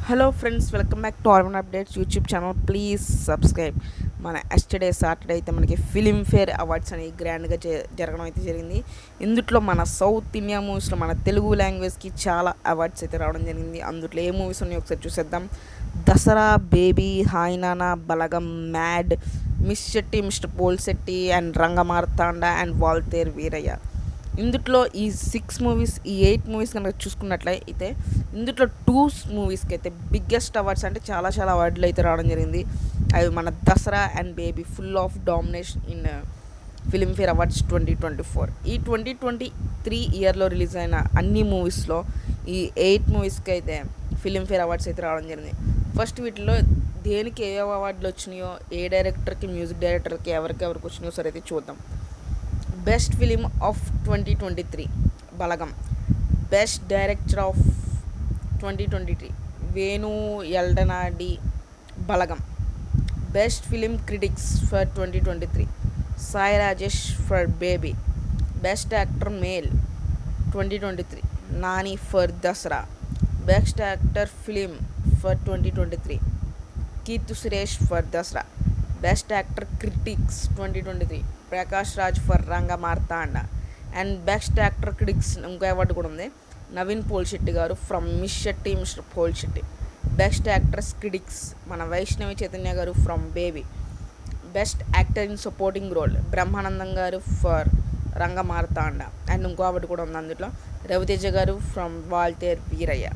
Hello friends, welcome back to R1 updates YouTube channel. Please subscribe. మన Saturday అయితే మనకి Filmfare awards అని గ్రాండ్గా జరగడం అయితే జరిగింది. ఇందులో మన సౌత్ ఇండియా మూవీస్లో మన తెలుగు లాంగ్వేజ్కి చాలా అవార్డ్స్ అయితే రావడం జరిగింది. అందులో ఏ మూవీస్ ఉన్నాయో ఒకసారి చూసేద్దాం. Dasara, Baby, Hi Nanna, Balagam, Mad, Miss Shetty, Mr Polishetty and Rangamarthanda and Waltair Veerayya. ఇందులో ఈ 6 మూవీస్, ఈ 8 మూవీస్ కనుక చూసుకున్నట్లయితే ఇందులో 2 మూవీస్కి అయితే బిగ్గెస్ట్ అవార్డ్స్ అంటే చాలా అవార్డులు అయితే రావడం జరిగింది. అవి మన Dasara and baby full of domination in Filmfare awards 2024. ఈ 2023 ఇయర్లో రిలీజ్ అయిన అన్ని మూవీస్లో ఈ 8 మూవీస్కి అయితే ఫిలింఫేర్ అవార్డ్స్ అయితే రావడం జరిగింది. ఫస్ట్ వీటిలో దేనికి ఏ అవార్డులు వచ్చినాయో, ఏ డైరెక్టర్కి, మ్యూజిక్ డైరెక్టర్కి ఎవరికి వచ్చినాయో సరే అయితే చూద్దాం. Best film of 2023 Balagam. Best director of 2023 Venu Yeldandi, Balagam. Best film critics for 2023 Sai Rajesh for Baby. Best actor male 2023 Nani for Dasara. Best actor film for 2023 Keerthy Suresh for Dasara. Best actor critics 2023 Prakash Raj for Rangamarthanda. And best actor critics ఇంకో అవార్డు కూడా ఉంది, Naveen Polishetty garu from Miss Shetty, Mr Polishetty. Best actress critics మన Vaishnavi Chaitanya garu from Baby. Best actor in supporting role Brahmanandam garu for Rangamarthanda. And ఇంకో award కూడా ఉంది, అందులో Ravi Teja garu from Waltair Veerayya.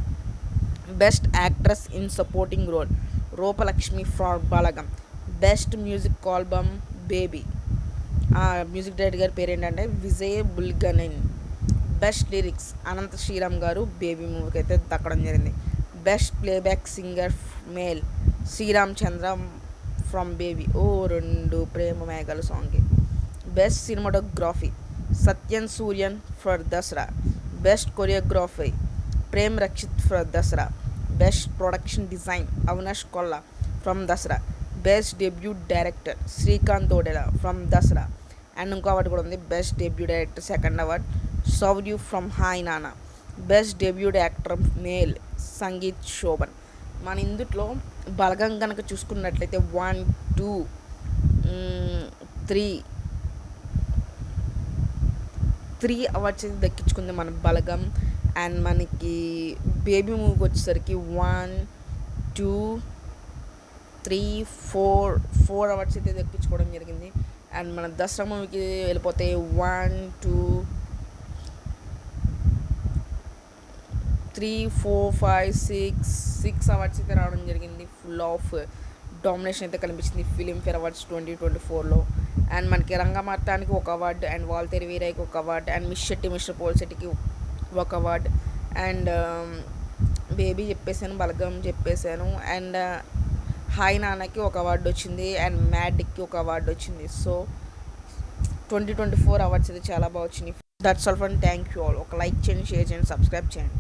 Best actress in supporting role Roopalakshmi for Balagam. Best music album Baby. Music director గారి పేరు ఏంటంటే Vijay Bulganin. Best lyrics Anantha Sriram garu Baby మూవీకి అయితే దక్కడం జరిగింది. Best playback singer male Sreerama Chandra from Baby, ఓ రెండు ప్రేమ మేఘాలు సాంగ్కి. Best cinematography Sathyan Suryan for Dasara. Best choreography Prem Rakshith for Dasara. Best production design Avinash Kolla from Dasara. Best debut director Srikanth Odela from Dasara. And ఇంకో అవార్డు కూడా ఉంది, best debut director second award Shouryuv from Hi Nanna. Best debut actor male Sangeeth Sobhan. మన ఇందులో బలగం కనుక చూసుకున్నట్లయితే 1, 2, 3 అవార్డ్స్ అయితే దక్కించుకుంది మన బలగం. అండ్ మనకి బేబీ మూవీకి వచ్చేసరికి 1, 2, 3, 4 అవార్డ్స్ అయితే దక్కించుకోవడం జరిగింది. అండ్ మన దసరా మూవీకి వెళ్ళిపోతే 1, 2, 3, 4, 5, 6 అవార్డ్స్ అయితే రావడం జరిగింది. ఫుల్ ఆఫ్ డామినేషన్ అయితే కనిపించింది ఫిలింఫేర్ అవార్డ్స్ 2024లో. అండ్ మనకి రంగమార్తానికి ఒక అవార్డు, అండ్ వాల్తేరు వీరయ్యకి ఒక award, and Miss Shetty, Mr పోల్శెట్టికి ఒక అవార్డు, అండ్ బేబీ చెప్పేసాను, బలగం చెప్పేసాను, అండ్ హాయ్ నాన్నకి ఒక అవార్డు వచ్చింది, అండ్ మ్యాడ్కి ఒక అవార్డు వచ్చింది. సో 2024 అవార్డ్స్ అయితే చాలా బాగా వచ్చినాయి. That's all friend, thank you all. ఒక లైక్ చేయండి, షేర్ చేయండి, సబ్స్క్రైబ్ చేయండి.